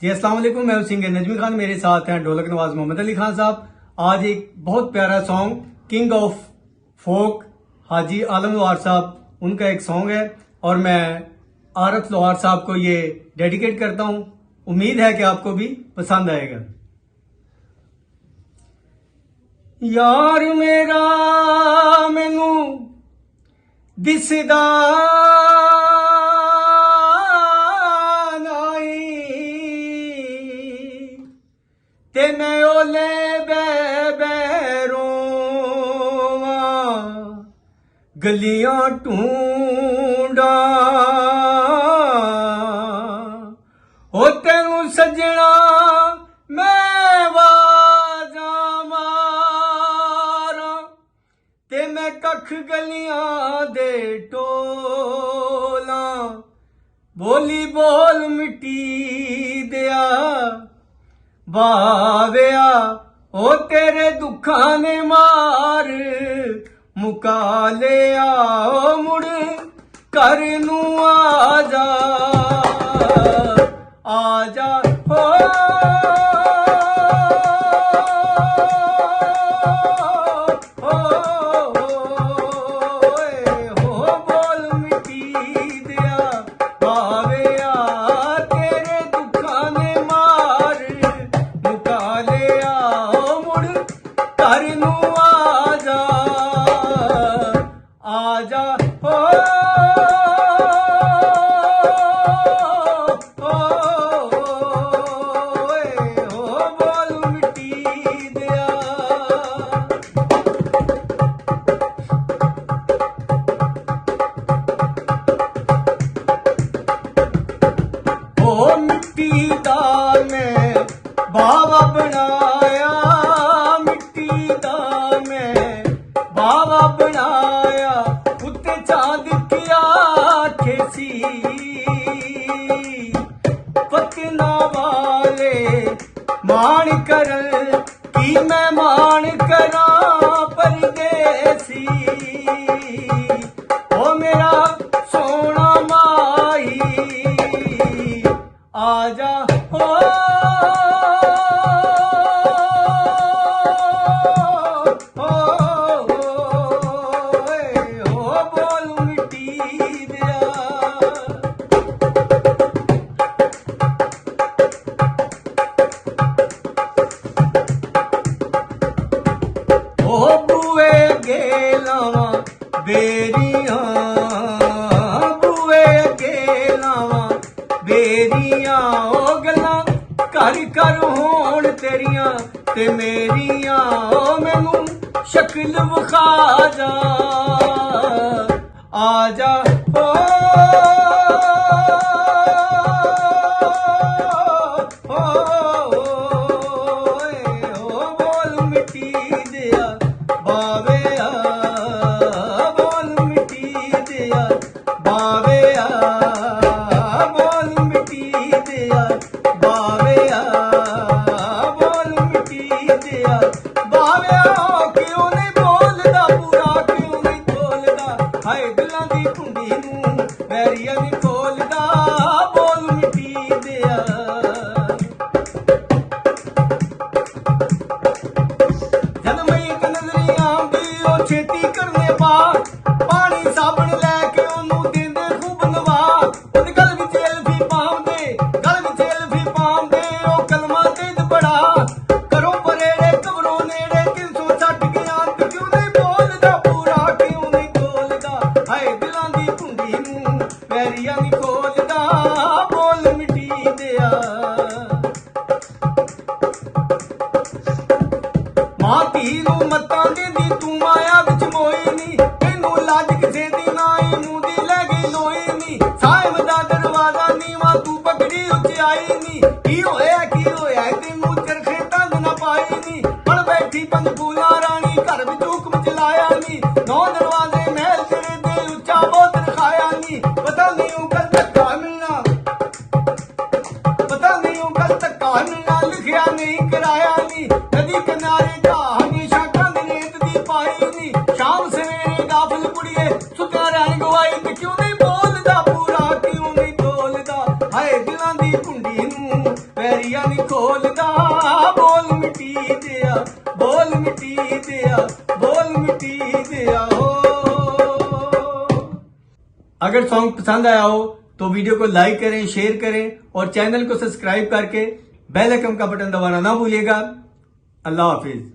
जी अस्सलाम वालेकुम। मैं हूं सिंगर नजमी खान, मेरे साथ हैं ढोलक नवाज मोहम्मद अली खान साहब। आज एक बहुत प्यारा सॉन्ग किंग ऑफ फोक हाजी आलम लोहार साहब, उनका एक सॉन्ग है और मैं आरफ लोहार साहब को ये डेडिकेट करता हूं। उम्मीद है कि आपको भी पसंद आएगा। यार मेरा मैनू दिसदा ते मैं ओले रोवा गलियां ढूंढा हो तेनू सजना मैं वाजा मारा ते मैं कख गलियां दे टोला बोली बोल मिट्टी दिया बाविया ओ तेरे दुखां ने मार मुका लिया ओ मुड़ घर नू आजा आजा हो बोल मिट्टी दिया बाविया तेरे दुखां ने मार मुका लिया मुड़ घर नू आजा आजा हो बोल मिट्टी दिया ओ मिट्टी दा मैं बावा बनाया मिट्टी दा मैं बावा बनाया उत्ते चांद किया खेसी पतना वाले मान कर की मैं मान करा परदेसी ओ मेरा सोना माही आजा हो बोल मिट्टी दिया ओ बुए गेलावा बेरियां बुए गेलावा बेरियां ओ गल्लां कर कर होण तेरियां ते मेरियां ओ मैनू शक्ल विखा जा आजा हो बोल मिट्टी दिया बाविया बोल मिट्टी दिया बाविया बोल मिट्टी दिया बाविया बोल मिट्टी दिया बाविया क्यों नहीं बोलदा पूरा क्यों नहीं बोलदा हाय दिलां दी कुंडी नू बैरिया नहीं खोलदा बोल मिट्टी दिया जद मैं एक नजरी आंदी ओ छेती करने बार पानी साबण लैके ओनू देंदे खूब नवा ओदी गल विच एल्फी पाउंदे गल विच एल्फी पाउंदे ओ कलमा तेज बड़ा करो परेड़े कबरों नेड़े 360 के अंत क्यों नहीं बोलदा पूरा क्यों नहीं बोलदा हाय दिलां दी कुंडी नू बैरिया नहीं खोलदा बोल मिट्टी दिया मां धी नू मत्तां देंदी तू माया विच मोई नी तैनू लाज किसे दी नाई मूंह दी लै गई लोई नी साहिब दा दरवाजा नीवा तू पकड़ी उचाई नी की होया तैनू चरखे तंग ना पाई नी पड़ बैठी पंजफूला रानी घर विच हुक्म चलाया नी नौ दरवाजे महल तेरे दे उच्चा बहुत रखाया नी पता नहीं कल धक्का मिलना पता नहीं कल धक्का मिलना लिखिया नहीं कराया नी नदी किनारे का हमेशा कंध रेत दी पाई नी शाम सवेरे गाफल कुड़िए सुत्या रहन गवाई ते क्यों नहीं बोलदा पूरा क्यों नहीं बोलदा हाय दिलां दी कुंडी नू ਵੈਰੀਆਂ ਨਹੀਂ ਖੋਲਦਾ ਬੋਲ ਮਿੱਟੀ ਦਿਆ ਬੋਲ ਮਿੱਟੀ ਦਿਆ ਬੋਲ मिट्टी दिया हो। अगर सॉन्ग पसंद आया हो तो वीडियो को लाइक करें, शेयर करें और चैनल को सब्सक्राइब करके बेल आइकन का बटन दबाना ना भूलिएगा। अल्लाह हाफिज।